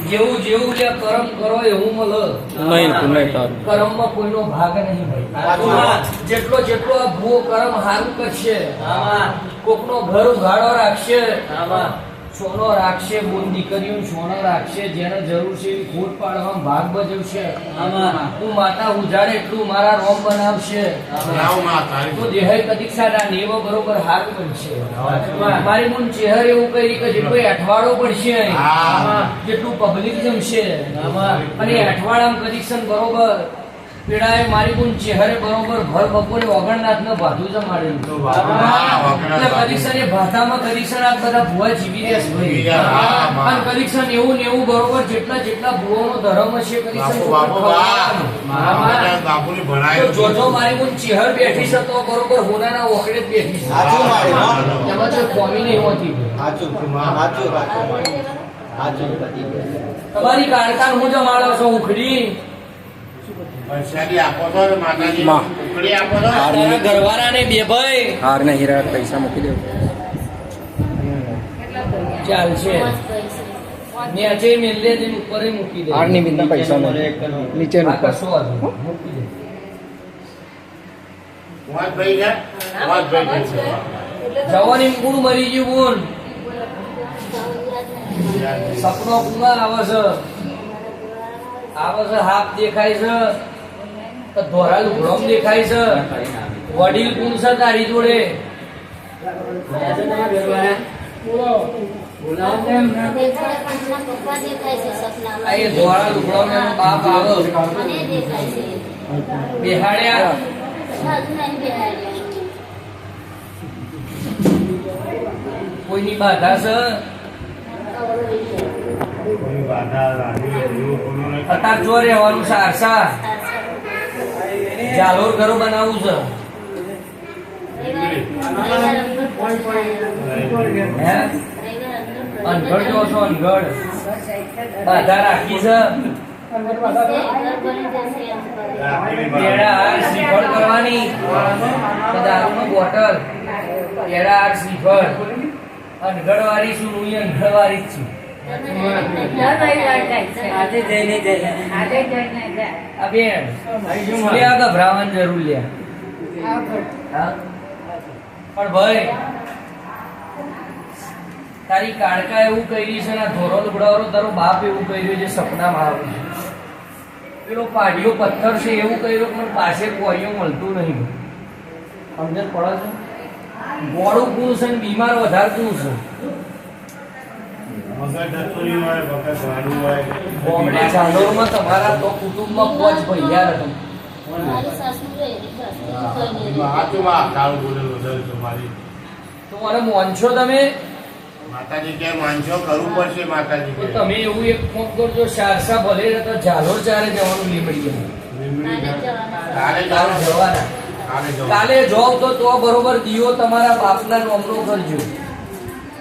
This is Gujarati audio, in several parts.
જેવું જેવું જે કર્મ કરો એવું મળે કર્મ માં કોઈનો ભાગ નહીં ભાઈ જેટલો જેટલો આ ભૂવો કર્મ સારું કરશે કોકનો ઘર ઉઘાડો રાખશે સોનો રાખશે બોન દીકરીઓ સોનો રાખશે જેને જરૂર છે એવી ખોટ પાડવામાં ભાગ ભજવશે હું માતા ઉજાડે એટલું મારા રોમ બનાવશે તો દેહ કદીક્ષાના નેવો બરોબર હાથ બનશે મારી મુન ચહેર એવું કરી કે જેટલો અઠવાડો પડશે જેટલું પબ્લિક જમશે અને અઠવાડામાં કદીક્ષણ બરોબર પીડાએ મારી ગુણ ચહેરે બરોબર ભર બપોરે ઓગણનાથ ને ભાધું જમાડેલું એટલે કદીક્ષણ એ ભાથામાં કદીક્ષણ આ બધા ભુવા જીવી રહ્યા છે અને કદીક્ષણ એવું ને એવું બરોબર જેટલા જેટલા ભુવાનો ધર્મ હશે કદીક્ષણ જોજો મારી ગુણ ચહેર બેઠી છે તો બરોબર હોનાના ઓકડે જ બેઠી છે એમાં જો કોમી નહીં હોતી તમારી કાળકાન હું જમાડો છો ઉખડી પૈસા મૂકી દેવું ચાલશે નીચે મેલે દે ઉપર મૂકી દે હાર ની બિંદા પૈસા નીચે ઉપર જવાની મૂળ મરી ગયું બોલ સપનો કુમાર આવે છે હાફ દેખાય છે ધોરા લુગડોમ દેખાય છે વડીલ કોણ છે તારી જોડે ધોરા લુગડોમ બાપ આવે બેહાડ્યા કોઈની બાધા છે અત્યારે જો રહેવાનું સારસા જાલોર ઘરો બનાવવું છે અનગઢ જો છો અનગઢ બાધા રાખી છે શ્રીફળ કરવાની દારૂ નો બોટલ કેળા હાર શ્રીફળ અનગઢ વાળી છું હું અનગઢ વાળી જ છું ગભરાવાની જરૂર લ્યા પણ ભાઈ તારી કાળકા એવું કહી છે ને ધોરો લુગડાવાળો તારો બાપ એવું કહ્યું છે સપનામાં આવે પેલો પાડીઓ પથ્થર છે એવું કહ્યું પણ પાસે કોઈઓ મળતું નહીં સમજણ પડે છે ગોળું કું છે ને બીમાર વધારે કું છે તમારા તો કુટુંબમાં પોચ ભૈયા તો મને મોનશો તમે માતાજી કે માનશો કરવું પડશે માતાજી તો તમે એવું એક ફોન કરજો શારસા ભલે તો ઝાલોર ચારે જવાનું લીમડી જવાના કાલે જોવ તો બરોબર દિયો તમારા બાપના નોમનો કરજો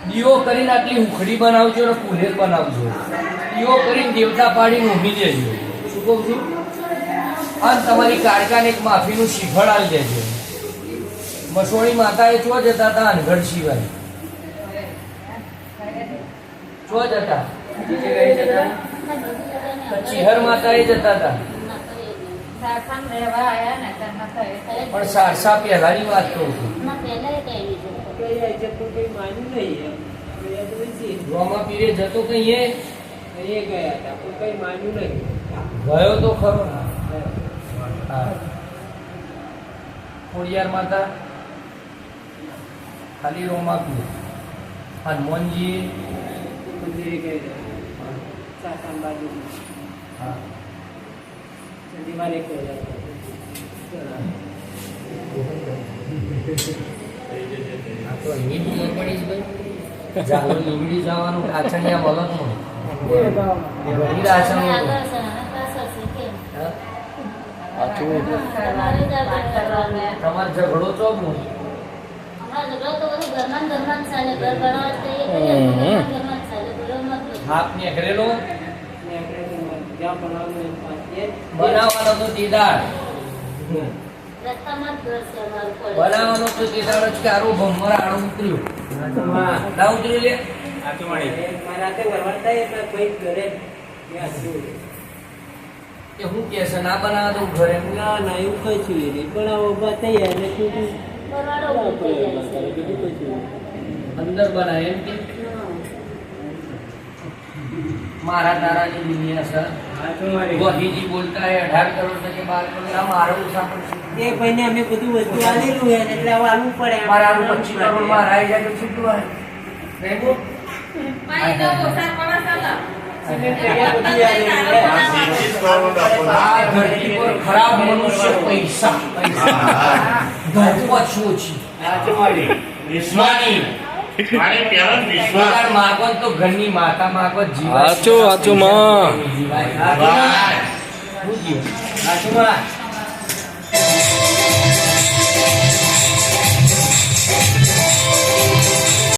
દીવો કરીને આટલી ઉખડી બનાવજો અને કુલેર બનાવજો દીવો કરીને દેવતા પાડીને ઊભી દેજો શું કહું છું અને તમારી કાળકાને એક માફીનું શ્રીફળ આવી દેજો મસોણી માતાએ ચો જતા હતા અનગઢ સિવાય ચો જતા ચિહર માતાએ જતા હતા પણ સારસા પહેલાની વાત કહું છું રોમા પીરે જતો કહીએ ગયો તો ખરો ખોડિયાર માતા ખાલી રોમા પીરે હનુમાનજી લીમડી જવાનું કાછણિયા મલકમાં તમારે ઝઘડો ચોક નો હાથ નીકળેલો બનાવવાનો તો દીદાર બનાવવાનો તો દીદાર જ કે આરો ભમરા આડું ઉતર્યું ના ઉતર્યું લે કે હું કે છે ના બનાવે તો ઘરે ના ના એવું કઈ છું નહીં પણ આ ઉભા થઈ જાય એટલે શું અંદર બનાવે એમ કે મારા તારાની દુનિયા છે ગોધીજી બોલતા હે 18 કરોડ કે 12 કરોડ આ મારું સાંભળશું એ ભાઈને અમે બધું વસ્તુ આલેલું હે ને એટલે હવે આલવું પડે મારા 25 કરોડ માં રાઈ જાય તો છૂટું આવે નહીં બોલ આ 23 કરોડ આપો. આ ધરતી પર ખરાબ મનુષ્ય પૈસા ધરતી શું છે વિશ્વાની મારે પહેલો જ વિશ્વાસ. પગાર માગો તો ઘરની માતા માગો જીવાય. હાચું, હાચું માં. જીવાય. વાહ. શું જીવ? હાચું માં.